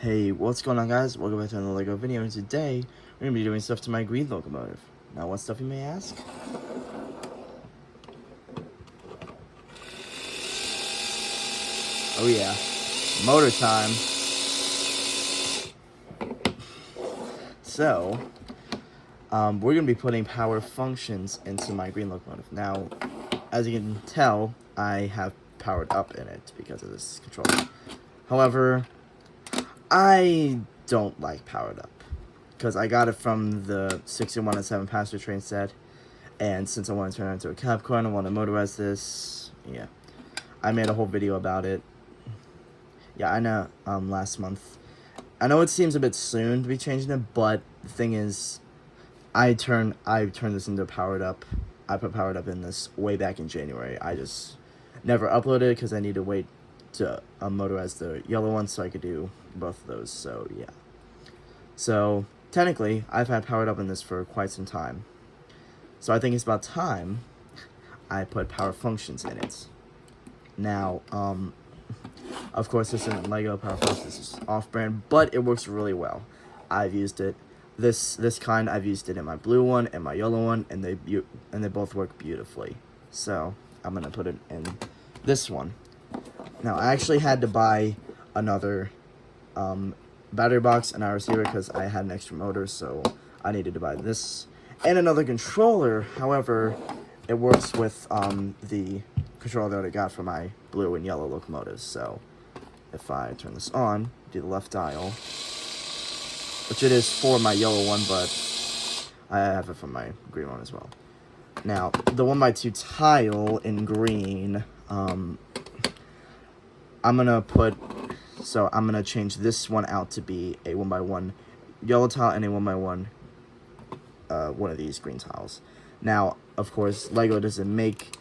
Hey, what's going on, guys? Welcome back to another LEGO video, and today we're going to be doing stuff to my green locomotive. Now, what stuff, you may ask? Oh yeah, motor time. So, we're going to be putting power functions into my green locomotive. Now, as you can tell, I have powered up in it because of this controller. However, I don't like powered up because I got it from the 61 and 7 passenger train set, and since I want to turn it into a cab car and I want to motorize this, yeah, I made a whole video about it. Yeah, I know, last month. I know it seems a bit soon to be changing it, but the thing is, I turned this into powered up. I put powered up in this way back in January. I just never uploaded it because I need to wait to motorize the yellow one so I could do both of those. So yeah, so technically I've had powered up in this for quite some time, so I think it's about time I put power functions in it. Now, of course, this isn't LEGO power functions, this is off-brand, but it works really well. I've used it, this kind, I've used it in my blue one and my yellow one, and they both work beautifully. So I'm gonna put it in this one. Now, I actually had to buy another battery box and our receiver because I had an extra motor, so I needed to buy this and another controller. However, it works with the controller that I got for my blue and yellow locomotives. So if I turn this on, do the left dial, which it is for my yellow one, but I have it for my green one as well. Now, the 1x2 tile in green, I'm gonna change this one out to be a 1x1 yellow tile and a 1x1 one of these green tiles. Now, of course, LEGO doesn't make,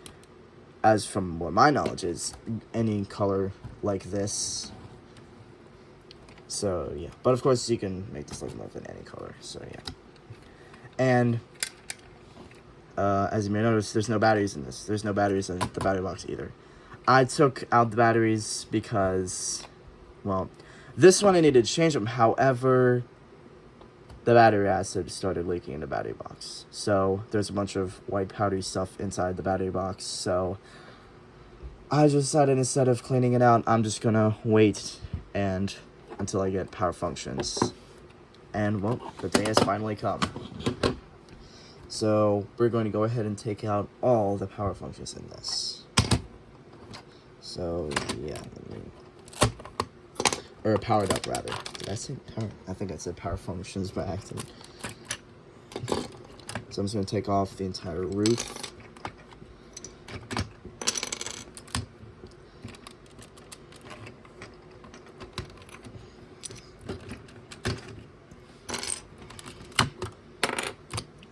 as from what my knowledge is, any color like this. So yeah, but of course you can make this locomotive in any color. So yeah, and as you may notice, there's no batteries in this. There's no batteries in the battery box either. I took out the batteries because, well, this one I needed to change them. However, the battery acid started leaking in the battery box. So there's a bunch of white powdery stuff inside the battery box. So I just decided, instead of cleaning it out, I'm just gonna wait until I get power functions. And well, the day has finally come. So we're going to go ahead and take out all the power functions in this. So yeah, or powered up rather. Did I say power? I think I said power functions by accident. So I'm just gonna take off the entire roof.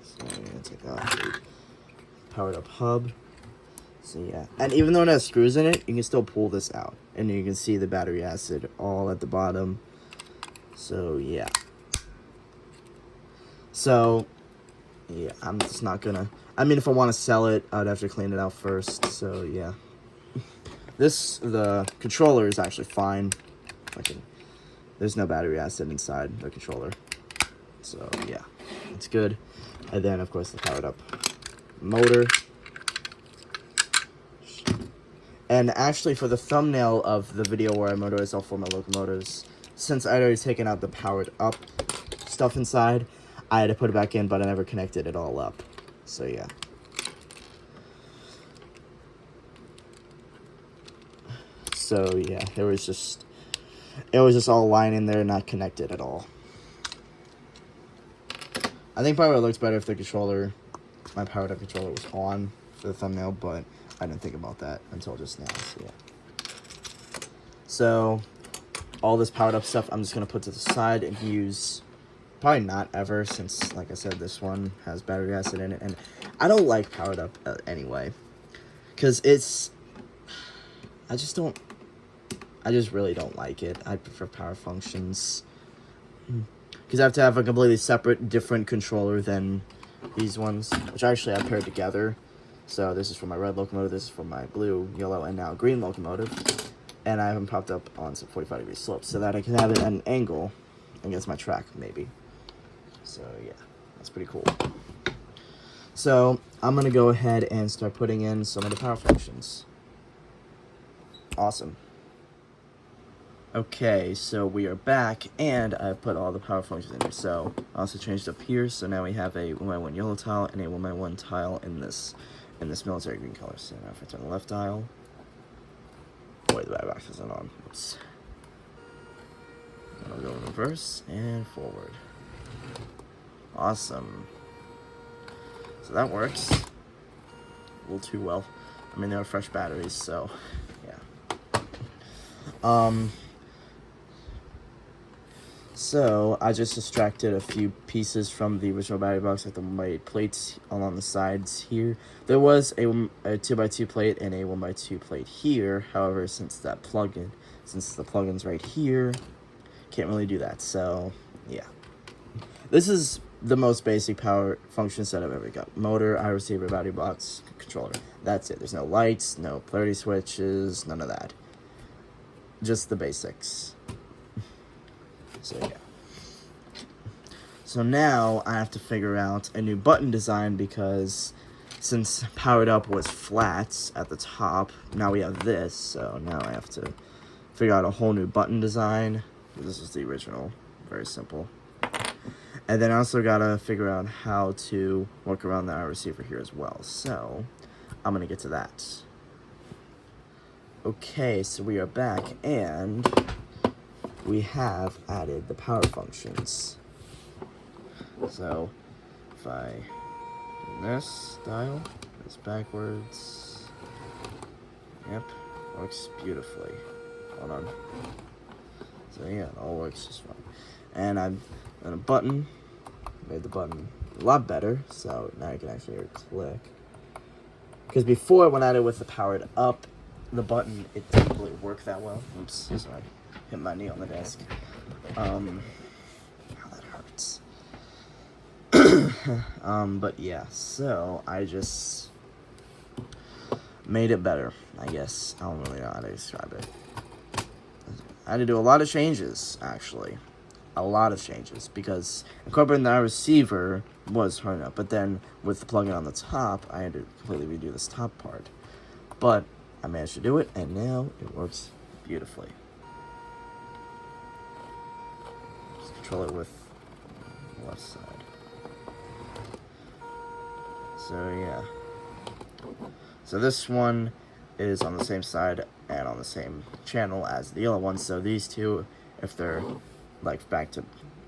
So I'm gonna take off the powered up hub. So yeah, and even though it has screws in it, you can still pull this out, and you can see the battery acid all at the bottom. So yeah. So yeah, I'm just not gonna, I mean, if I want to sell it, I'd have to clean it out first. So yeah, the controller is actually fine. There's no battery acid inside the controller. So yeah, it's good. And then of course the powered up motor. And actually, for the thumbnail of the video where I motorized all 4 of my locomotives, since I'd already taken out the powered up stuff inside, I had to put it back in, but I never connected it all up. So yeah. So yeah, it was just all lying in there, not connected at all. I think probably it looks better if the controller, my powered up controller, was on for the thumbnail, but I didn't think about that until just now. So yeah. So all this powered up stuff I'm just gonna put to the side and use, probably not ever, since like I said, this one has battery acid in it, and I don't like powered up anyway, because I just really don't like it. I prefer power functions, because I have to have a completely separate, different controller than these ones, which actually I paired together. So this is for my red locomotive, this is for my blue, yellow, and now green locomotive. and I have them propped up on some 45-degree slopes so that I can have it at an angle against my track, maybe. So yeah, that's pretty cool. So I'm gonna go ahead and start putting in some of the power functions. Awesome. Okay, so we are back, and I put all the power functions in here. So I also changed up here, so now we have a 1x1 yellow tile and a 1x1 tile in this military green color. So now if I turn the left dial, boy, the back box isn't on. Oops. And I'll go in reverse and forward. Awesome. So that works a little too well. I mean, they were fresh batteries, so yeah. So I just extracted a few pieces from the original battery box, like the white plates along the sides here. There was a 2x2 plate and a 1x2 plate here. However, since the plugin's right here, can't really do that. So yeah, this is the most basic power function set I've ever got. Motor, I receiver, battery box, controller. That's it. There's no lights, no polarity switches, none of that. Just the basics. So yeah. So now I have to figure out a new button design, because since powered up was flat at the top, now we have this. So now I have to figure out a whole new button design. This is the original. Very simple. And then I also gotta figure out how to work around the receiver here as well. So I'm gonna get to that. Okay, so we are back, and we have added the power functions. So if I do this dial, this backwards, yep, works beautifully. Hold on. So yeah, it all works just fine. And I've done a button, made the button a lot better, so now you can actually hear it click. Because before, when I did it with the powered up, the button, it didn't really work that well. Oops, sorry. Hit my knee on the desk. That hurts. But yeah, so I just made it better, I guess. I don't really know how to describe it. I had to do a lot of changes, actually. A lot of changes, because incorporating the receiver was hard enough, but then with the plug-in on the top, I had to completely redo this top part. But I managed to do it, and now it works beautifully. Just control it with the left side. So yeah. So this one is on the same side and on the same channel as the yellow one. So these two, if they're like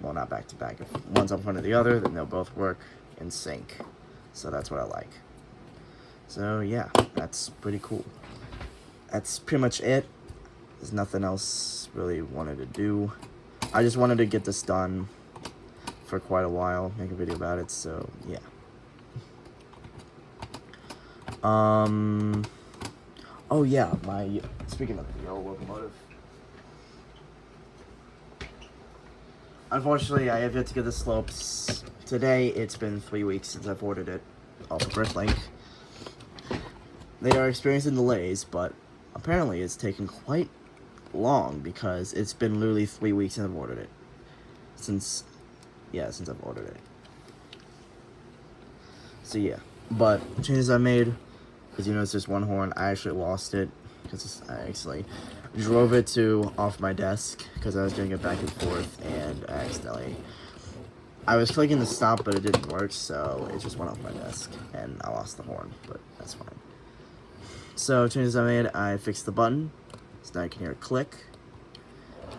not back to back, if one's in front of the other, then they'll both work in sync. So that's what I like. So yeah, that's pretty cool. That's pretty much it. There's nothing else really wanted to do. I just wanted to get this done for quite a while, make a video about it, so yeah. Oh yeah, speaking of the old Locomotive, unfortunately I have yet to get the slopes. Today, it's been 3 weeks since I've ordered it off of Earthlink. They are experiencing delays, but apparently it's taken quite long, because it's been literally 3 weeks since I've ordered it. Since I've ordered it. So yeah, but the changes I made, as you notice, there's one horn. I actually lost it because I actually drove it off my desk because I was doing it back and forth, and I was clicking the stop, but it didn't work, so it just went off my desk, and I lost the horn, but that's fine. So changes I made, I fixed the button, so now you can hear it click,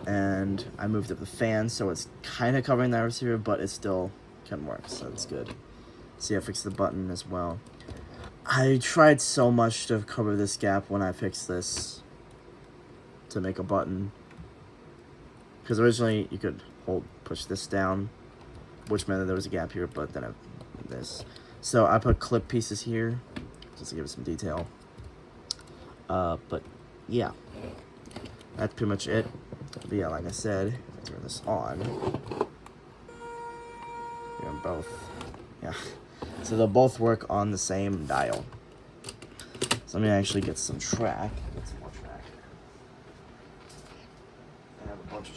and I moved up the fan, so it's kind of covering that receiver, but it still can work, so that's good. See, I fixed the button as well. I tried so much to cover this gap when I fixed this to make a button, because originally you could push this down, which meant that there was a gap here, but then I did this. So I put clip pieces here just to give it some detail. But yeah, that's pretty much it. But yeah, like I said, if I turn this on, you're both, yeah. So they'll both work on the same dial. So let me actually get some more track.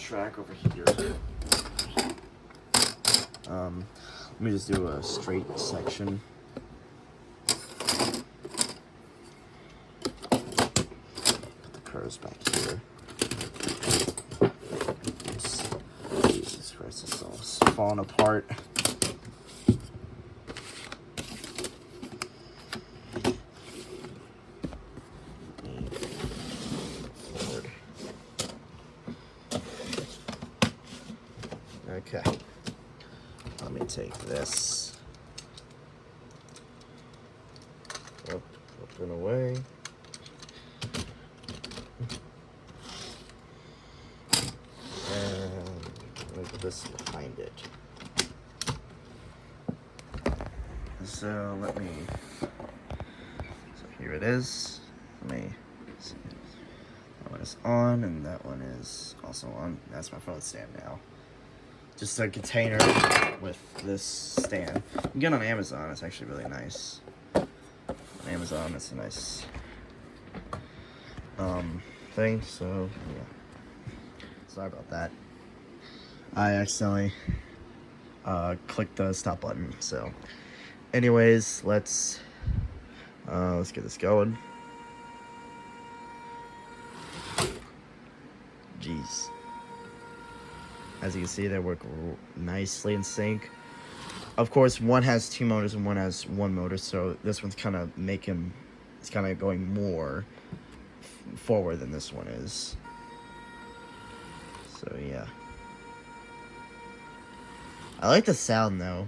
track over here. Let me just do a straight section. Put the curves back here. Jesus Christ, this is all falling apart. Okay, let me take this, up and away, and put this behind it. So let me, so here it is. Let me see. That one is on, and that one is also on. That's my phone stand now. Just a container with this stand. You can get it on Amazon. It's actually really nice. On Amazon, it's a nice thing. So yeah, sorry about that. I accidentally clicked the stop button. So, anyways, let's get this going. Jeez. As you can see, they work nicely in sync. Of course, one has 2 motors and one has 1 motor, so this one's kind of it's kind of going more forward than this one is. So yeah. I like the sound though.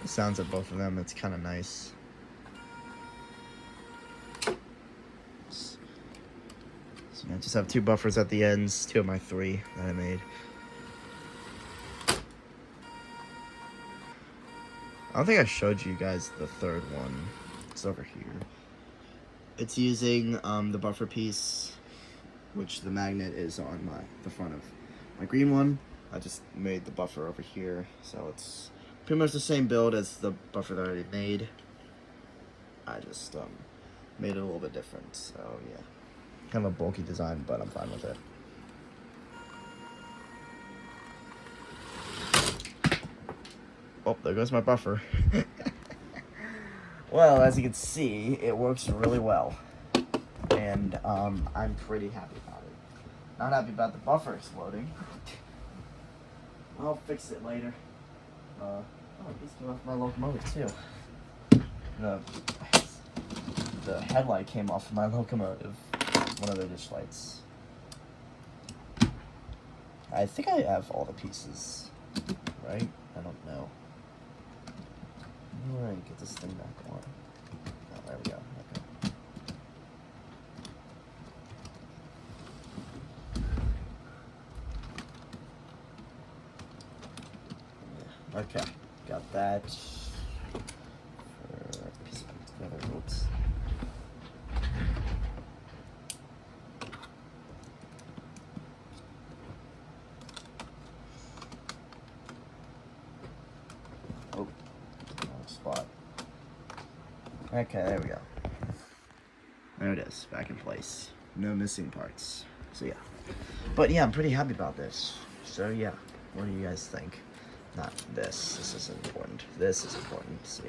The sounds of both of them, it's kind of nice. I just have 2 buffers at the ends, 2 of my 3 that I made. I don't think I showed you guys the 3rd one. It's over here. It's using the buffer piece, which the magnet is on the front of my green one. I just made the buffer over here, so it's pretty much the same build as the buffer that I already made. I just made it a little bit different, so yeah. Kind of a bulky design, but I'm fine with it. Oh, there goes my buffer. Well, as you can see, it works really well. And I'm pretty happy about it. Not happy about the buffer exploding. I'll fix it later. Oh, these came off my locomotive too. The headlight came off my locomotive. One of the dish lights. I think I have all the pieces, right? I don't know. Alright, get this thing back on. Oh, there we go. Okay. Okay, got that. Piece of together. Oops. Spot. Okay, there we go. There it is, back in place. No missing parts. So yeah. But yeah, I'm pretty happy about this. So yeah, what do you guys think? Not this. This is important. This is important. So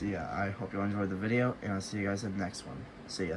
yeah. I hope you all enjoyed the video, and I'll see you guys in the next one. See ya.